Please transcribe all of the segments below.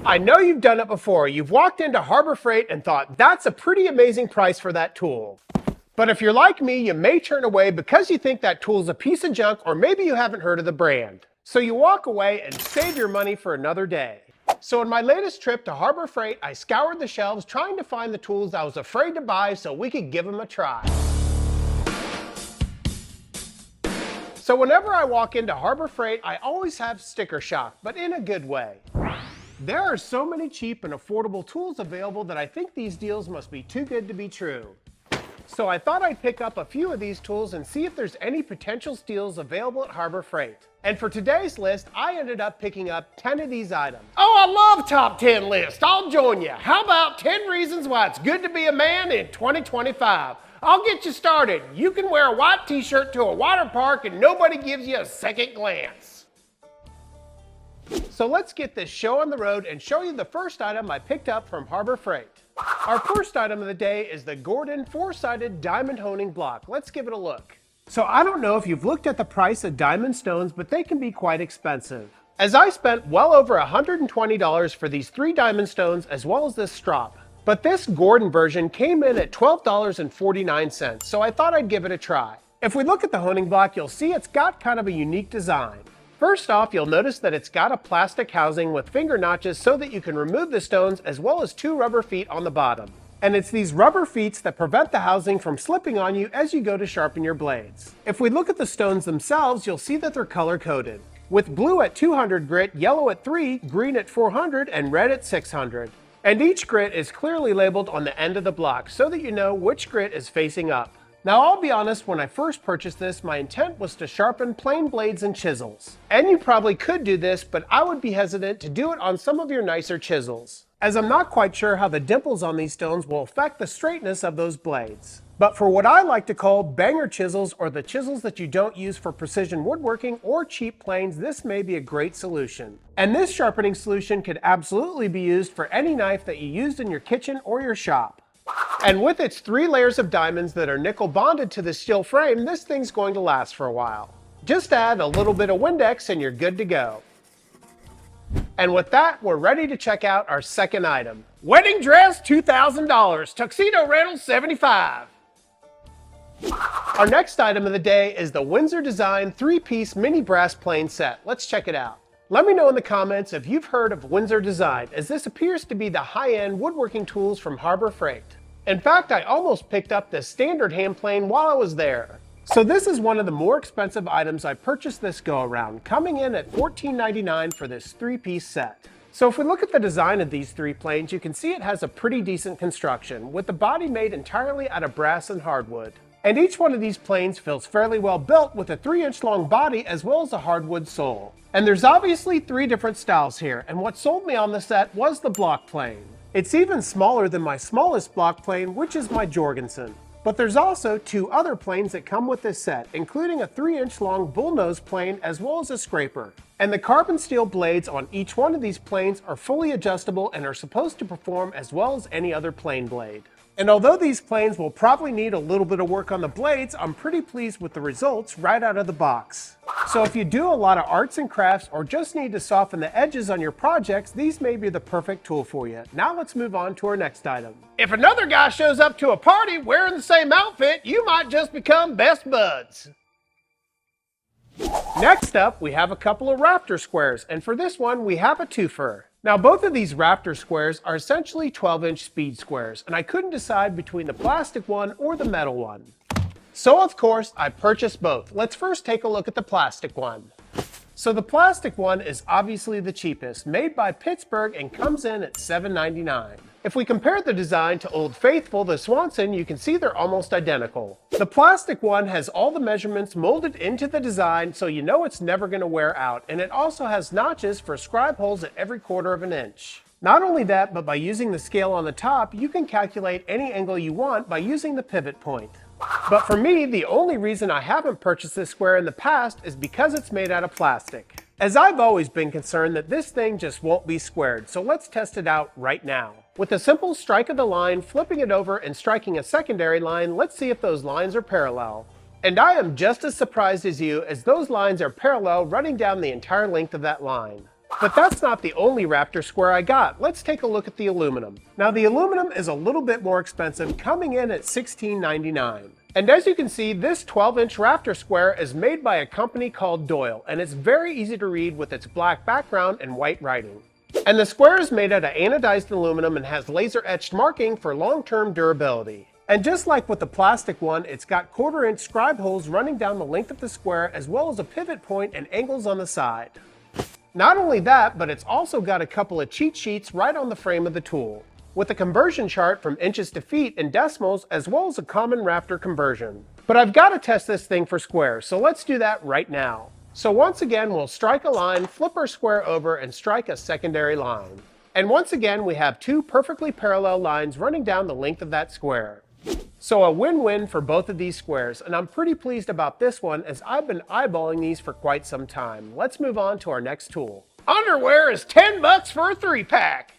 I know you've done it before. You've walked into Harbor Freight and thought, that's a pretty amazing price for that tool. But if you're like me, you may turn away because you think that tool's a piece of junk, or maybe you haven't heard of the brand. So you walk away and save your money for another day. So in my latest trip to Harbor Freight, I scoured the shelves trying to find the tools I was afraid to buy so we could give them a try. So whenever I walk into Harbor Freight, I always have sticker shock, but in a good way. There are so many cheap and affordable tools available that I think these deals must be too good to be true. So I thought I'd pick up a few of these tools and see if there's any potential steals available at Harbor Freight. And for today's list, I ended up picking up 10 of these items. Oh, I love top 10 lists. I'll join you. How about 10 reasons why it's good to be a man in 2025? I'll get you started. You can wear a white t-shirt to a water park and nobody gives you a second glance. So let's get this show on the road and show you the first item I picked up from Harbor Freight. Our first item of the day is the Gordon 4-sided diamond honing block. Let's give it a look. So I don't know if you've looked at the price of diamond stones, but they can be quite expensive. As I spent well over $120 for these 3 diamond stones as well as this strop. But this Gordon version came in at $12.49, so I thought I'd give it a try. If we look at the honing block, you'll see it's got kind of a unique design. First off, you'll notice that it's got a plastic housing with finger notches so that you can remove the stones, as well as 2 rubber feet on the bottom. And it's these rubber feet that prevent the housing from slipping on you as you go to sharpen your blades. If we look at the stones themselves, you'll see that they're color coded, with blue at 200 grit, yellow at 3, green at 400, and red at 600. And each grit is clearly labeled on the end of the block so that you know which grit is facing up. Now I'll be honest, when I first purchased this, my intent was to sharpen plain blades and chisels. And you probably could do this, but I would be hesitant to do it on some of your nicer chisels, as I'm not quite sure how the dimples on these stones will affect the straightness of those blades. But for what I like to call banger chisels, or the chisels that you don't use for precision woodworking or cheap planes, this may be a great solution. And this sharpening solution could absolutely be used for any knife that you used in your kitchen or your shop. And with its 3 layers of diamonds that are nickel bonded to the steel frame, this thing's going to last for a while. Just add a little bit of Windex and you're good to go. And with that, we're ready to check out our second item. Wedding dress, $2,000. Tuxedo rental, $75. Our next item of the day is the Windsor Design 3-piece mini brass plane set. Let's check it out. Let me know in the comments if you've heard of Windsor Design, as this appears to be the high-end woodworking tools from Harbor Freight. In fact, I almost picked up this standard hand plane while I was there. So this is one of the more expensive items I purchased this go-around, coming in at $14.99 for this 3-piece set. So if we look at the design of these 3 planes, you can see it has a pretty decent construction, with the body made entirely out of brass and hardwood. And each one of these planes feels fairly well built, with a 3-inch long body as well as a hardwood sole. And there's obviously 3 different styles here, and what sold me on the set was the block plane. It's even smaller than my smallest block plane, which is my Jorgensen. But there's also 2 other planes that come with this set, including a 3-inch long bullnose plane as well as a scraper. And the carbon steel blades on each one of these planes are fully adjustable and are supposed to perform as well as any other plane blade. And although these planes will probably need a little bit of work on the blades, I'm pretty pleased with the results right out of the box. So if you do a lot of arts and crafts or just need to soften the edges on your projects, these may be the perfect tool for you. Now let's move on to our next item. If another guy shows up to a party wearing the same outfit, you might just become best buds. Next up, we have a couple of Raptor Squares, and for this one, we have a twofer. Now both of these Raptor Squares are essentially 12-inch speed squares, and I couldn't decide between the plastic one or the metal one. So of course, I purchased both. Let's first take a look at the plastic one. So the plastic one is obviously the cheapest, made by Pittsburgh, and comes in at $7.99. If we compare the design to Old Faithful, the Swanson, you can see they're almost identical. The plastic one has all the measurements molded into the design, so you know it's never going to wear out, and it also has notches for scribe holes at every 1/4 inch. Not only that, but by using the scale on the top, you can calculate any angle you want by using the pivot point. But for me, the only reason I haven't purchased this square in the past is because it's made out of plastic, as I've always been concerned that this thing just won't be squared, so let's test it out right now. With a simple strike of the line, flipping it over and striking a secondary line, let's see if those lines are parallel. And I am just as surprised as you, as those lines are parallel running down the entire length of that line. But that's not the only Raptor Square I got. Let's take a look at the aluminum. Now the aluminum is a little bit more expensive, coming in at $16.99. And as you can see, this 12-inch Raptor Square is made by a company called Doyle, and it's very easy to read with its black background and white writing. And the square is made out of anodized aluminum and has laser-etched marking for long-term durability. And just like with the plastic one, it's got 1/4-inch scribe holes running down the length of the square, as well as a pivot point and angles on the side. Not only that, but it's also got a couple of cheat sheets right on the frame of the tool, with a conversion chart from inches to feet and decimals, as well as a common Raptor conversion. But I've got to test this thing for squares, so let's do that right now. So once again, we'll strike a line, flip our square over, and strike a secondary line. And once again, we have two perfectly parallel lines running down the length of that square. So a win-win for both of these squares, and I'm pretty pleased about this one as I've been eyeballing these for quite some time. Let's move on to our next tool. Underwear is 10 bucks for a 3-pack.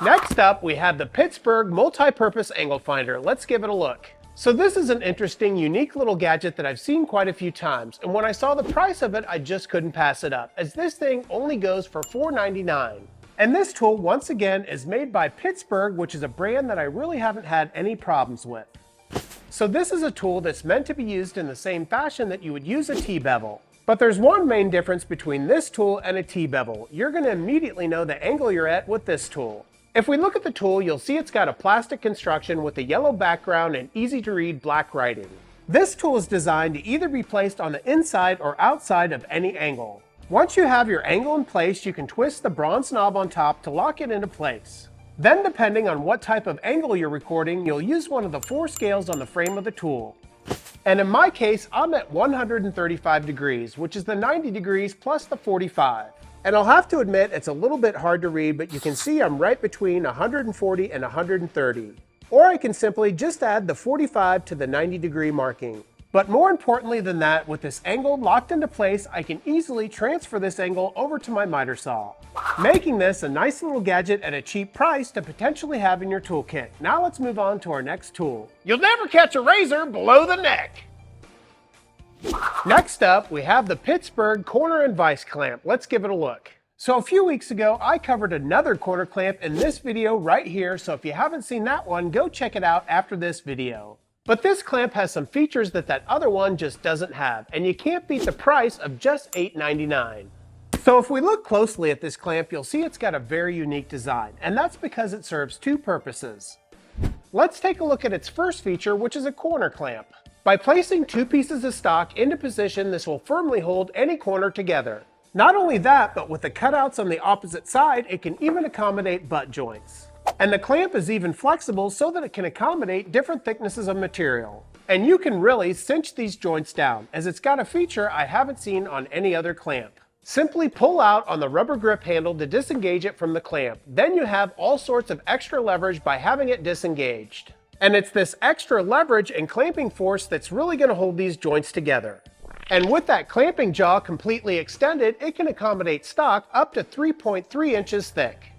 Next up, we have the Pittsburgh MultiPurpose Angle Finder. Let's give it a look. So this is an interesting, unique little gadget that I've seen quite a few times, and when I saw the price of it, I just couldn't pass it up, as this thing only goes for $4.99. And this tool, once again, is made by Pittsburgh, which is a brand that I really haven't had any problems with. So this is a tool that's meant to be used in the same fashion that you would use a T-bevel. But there's one main difference between this tool and a T-bevel. You're going to immediately know the angle you're at with this tool. If we look at the tool, you'll see it's got a plastic construction with a yellow background and easy to read black writing. This tool is designed to either be placed on the inside or outside of any angle. Once you have your angle in place, you can twist the bronze knob on top to lock it into place. Then, depending on what type of angle you're recording, you'll use one of the 4 scales on the frame of the tool. And in my case, I'm at 135 degrees, which is the 90 degrees plus the 45. And I'll have to admit, it's a little bit hard to read, but you can see I'm right between 140 and 130. Or I can simply just add the 45 to the 90 degree marking. But more importantly than that, with this angle locked into place, I can easily transfer this angle over to my miter saw, making this a nice little gadget at a cheap price to potentially have in your toolkit. Now let's move on to our next tool. You'll never catch a razor below the neck. Next up, we have the Pittsburgh corner and vise clamp. Let's give it a look. So a few weeks ago, I covered another corner clamp in this video right here, so if you haven't seen that one, go check it out after this video. But this clamp has some features that other one just doesn't have, and you can't beat the price of just $8.99. So if we look closely at this clamp, you'll see it's got a very unique design, and that's because it serves 2 purposes. Let's take a look at its first feature, which is a corner clamp. By placing 2 pieces of stock into position, this will firmly hold any corner together. Not only that, but with the cutouts on the opposite side, it can even accommodate butt joints. And the clamp is even flexible so that it can accommodate different thicknesses of material. And you can really cinch these joints down, as it's got a feature I haven't seen on any other clamp. Simply pull out on the rubber grip handle to disengage it from the clamp. Then you have all sorts of extra leverage by having it disengaged. And it's this extra leverage and clamping force that's really going to hold these joints together. And with that clamping jaw completely extended, it can accommodate stock up to 3.3 inches thick.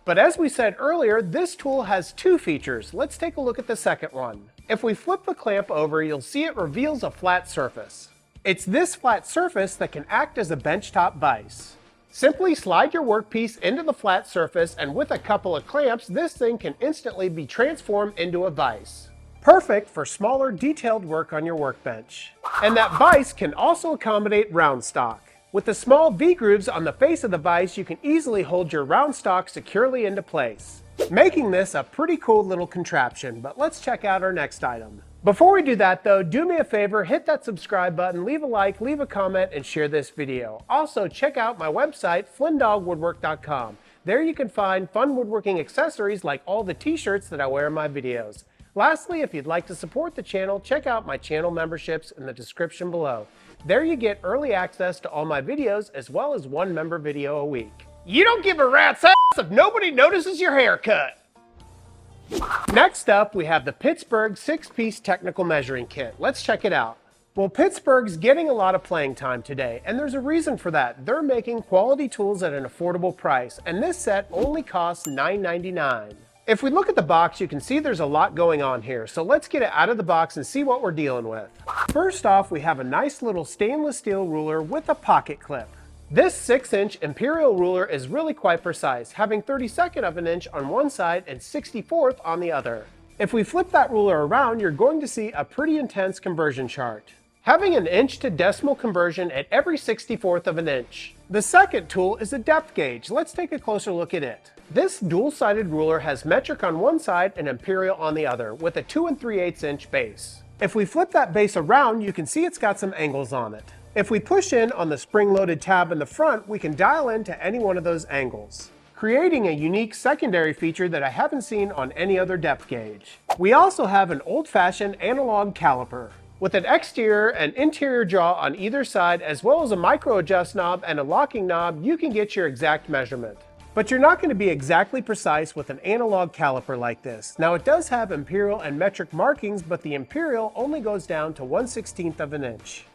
But as we said earlier, this tool has 2 features. Let's take a look at the second one. If we flip the clamp over, you'll see it reveals a flat surface. It's this flat surface that can act as a benchtop vise. Simply slide your workpiece into the flat surface, and with a couple of clamps, this thing can instantly be transformed into a vise. Perfect for smaller, detailed work on your workbench. And that vise can also accommodate round stock. With the small V-grooves on the face of the vise, you can easily hold your round stock securely into place, making this a pretty cool little contraption. But let's check out our next item. Before we do that though, do me a favor, hit that subscribe button, leave a like, leave a comment, and share this video. Also, check out my website, FlynnDoggWoodwork.com. There you can find fun woodworking accessories like all the t-shirts that I wear in my videos. Lastly, if you'd like to support the channel, check out my channel memberships in the description below. There you get early access to all my videos, as well as 1 member video a week. You don't give a rat's ass if nobody notices your haircut. Next up, we have the Pittsburgh 6-piece technical measuring kit. Let's check it out. Well, Pittsburgh's getting a lot of playing time today, and there's a reason for that. They're making quality tools at an affordable price, and this set only costs $9.99. If we look at the box, you can see there's a lot going on here, so let's get it out of the box and see what we're dealing with. First off, we have a nice little stainless steel ruler with a pocket clip. This 6-inch imperial ruler is really quite precise, having 32nd of an inch on one side and 64th on the other. If we flip that ruler around, you're going to see a pretty intense conversion chart, having an inch to decimal conversion at every 64th of an inch. The second tool is a depth gauge. Let's take a closer look at it. This dual-sided ruler has metric on one side and imperial on the other, with a 2 3/8 inch base. If we flip that base around, you can see it's got some angles on it. If we push in on the spring-loaded tab in the front, we can dial into any one of those angles, creating a unique secondary feature that I haven't seen on any other depth gauge. We also have an old-fashioned analog caliper, with an exterior and interior jaw on either side, as well as a micro-adjust knob and a locking knob. You can get your exact measurement. But you're not going to be exactly precise with an analog caliper like this. Now, it does have imperial and metric markings, but the imperial only goes down to 1/16 of an inch.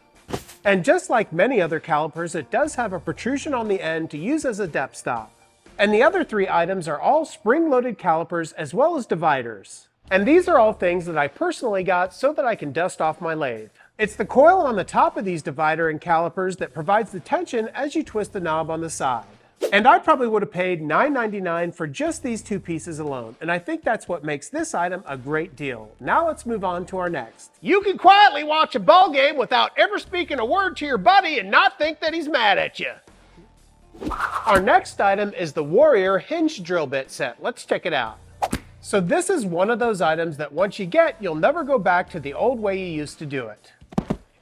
And just like many other calipers, it does have a protrusion on the end to use as a depth stop. And the other three items are all spring-loaded calipers as well as dividers. And these are all things that I personally got so that I can dust off my lathe. It's the coil on the top of these divider and calipers that provides the tension as you twist the knob on the side. And I probably would have paid $9.99 for just these two pieces alone, and I think that's what makes this item a great deal. Now let's move on to our next. You can quietly watch a ball game without ever speaking a word to your buddy and not think that he's mad at you. Our next item is the Warrior Hinge drill bit set. Let's check it out. So this is one of those items that once you get, you'll never go back to the old way you used to do it.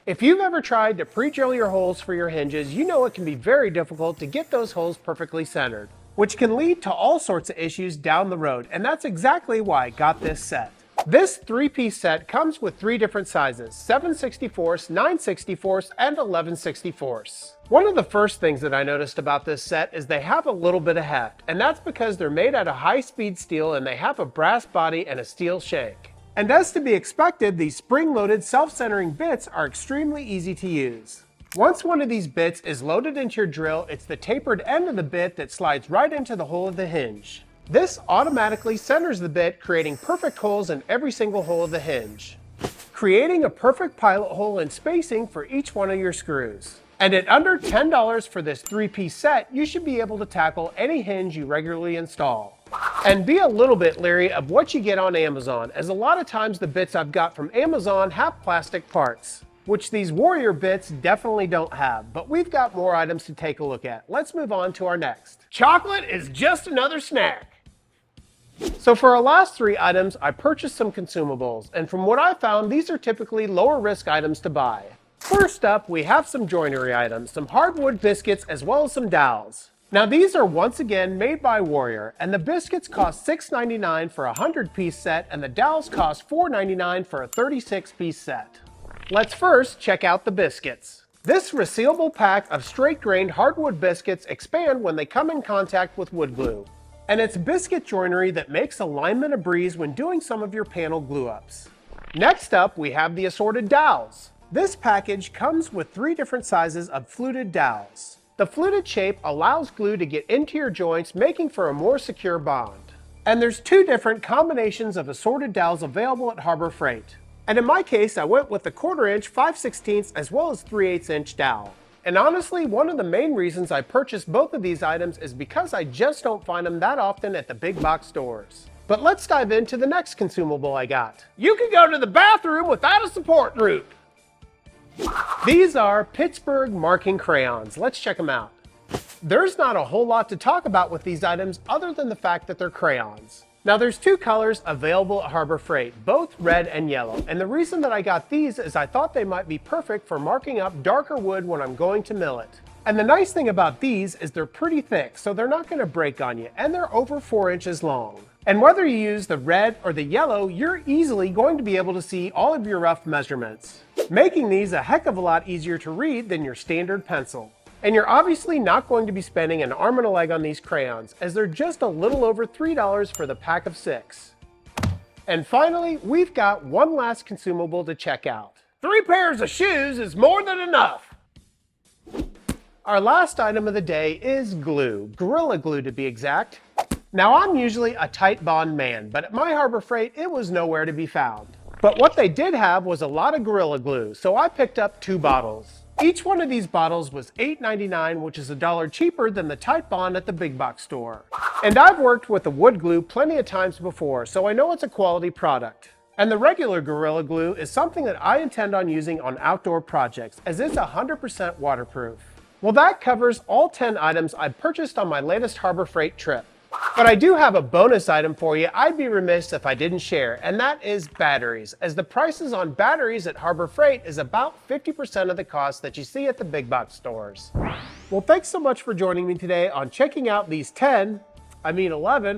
If you've ever tried to pre-drill your holes for your hinges, you know it can be very difficult to get those holes perfectly centered, which can lead to all sorts of issues down the road, and that's exactly why I got this set. This 3-piece set comes with 3 different sizes: 7/64, 9/64, and 11/64. One of the first things that I noticed about this set is they have a little bit of heft, and that's because they're made out of high-speed steel and they have a brass body and a steel shank. And as to be expected, these spring-loaded self-centering bits are extremely easy to use. Once one of these bits is loaded into your drill, it's the tapered end of the bit that slides right into the hole of the hinge. This automatically centers the bit, creating perfect holes in every single hole of the hinge, creating a perfect pilot hole and spacing for each one of your screws. And at under $10 for this 3-piece set, you should be able to tackle any hinge you regularly install. And be a little bit leery of what you get on Amazon, as a lot of times the bits I've got from Amazon have plastic parts, which these Warrior bits definitely don't have. But we've got more items to take a look at. Let's move on to our next. Chocolate is just another snack. So for our last 3 items, I purchased some consumables, and from what I found, these are typically lower risk items to buy. First up, we have some joinery items, some hardwood biscuits, as well as some dowels. Now these are once again made by Warrior, and the biscuits cost $6.99 for a 100-piece set, and the dowels cost $4.99 for a 36-piece set. Let's first check out the biscuits. This resealable pack of straight-grained hardwood biscuits expand when they come in contact with wood glue. And it's biscuit joinery that makes alignment a breeze when doing some of your panel glue-ups. Next up, we have the assorted dowels. This package comes with 3 different sizes of fluted dowels. The fluted shape allows glue to get into your joints, making for a more secure bond. And there's 2 different combinations of assorted dowels available at Harbor Freight. And in my case, I went with the 1/4 inch, 5/16 as well as 3/8 inch dowel. And honestly, one of the main reasons I purchased both of these items is because I just don't find them that often at the big box stores. But let's dive into the next consumable I got. You can go to the bathroom without a support group. These are Pittsburgh marking crayons. Let's check them out. There's not a whole lot to talk about with these items other than the fact that they're crayons. Now there's 2 colors available at Harbor Freight, both red and yellow, and the reason that I got these is I thought they might be perfect for marking up darker wood when I'm going to mill it. And the nice thing about these is they're pretty thick, so they're not going to break on you, and they're over 4 inches long. And whether you use the red or the yellow, you're easily going to be able to see all of your rough measurements, making these a heck of a lot easier to read than your standard pencil. And you're obviously not going to be spending an arm and a leg on these crayons, as they're just a little over $3 for the pack of 6. And finally, we've got one last consumable to check out. 3 pairs of shoes is more than enough. Our last item of the day is glue, Gorilla Glue to be exact. Now I'm usually a tight bond man, but at my Harbor Freight it was nowhere to be found. But what they did have was a lot of Gorilla Glue, so I picked up 2 bottles. Each one of these bottles was $8.99, which is $1 cheaper than the Tite Bond at the big box store. And I've worked with the wood glue plenty of times before, so I know it's a quality product. And the regular Gorilla Glue is something that I intend on using on outdoor projects, as it's 100% waterproof. Well, that covers all 10 items I purchased on my latest Harbor Freight trip. But I do have a bonus item for you I'd be remiss if I didn't share, and that is batteries, as the prices on batteries at Harbor Freight is about 50% of the cost that you see at the big box stores. Well, thanks so much for joining me today on checking out these 11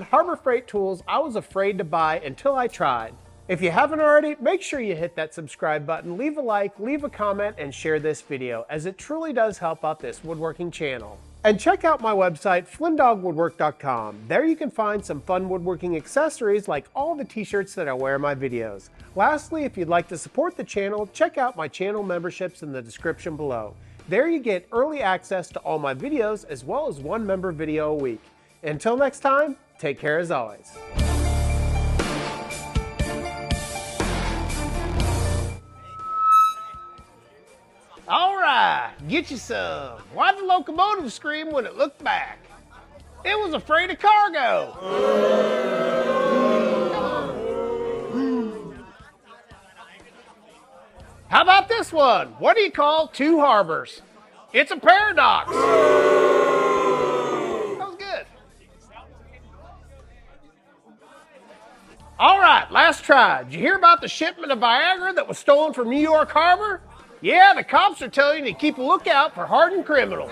Harbor Freight tools I was afraid to buy until I tried. If you haven't already, make sure you hit that subscribe button, leave a like, leave a comment, and share this video, as it truly does help out this woodworking channel. And check out my website, FlynnDoggWoodwork.com. There you can find some fun woodworking accessories like all the t-shirts that I wear in my videos. Lastly, if you'd like to support the channel, check out my channel memberships in the description below. There you get early access to all my videos as well as one member video a week. Until next time, take care as always. All right, get you some. Why'd the locomotive scream when it looked back? It was afraid of cargo. How about this one? What do you call two harbors? It's a paradox. That was good. All right, last try. Did you hear about the shipment of Viagra that was stolen from New York Harbor? Yeah, the cops are telling you to keep a lookout for hardened criminals.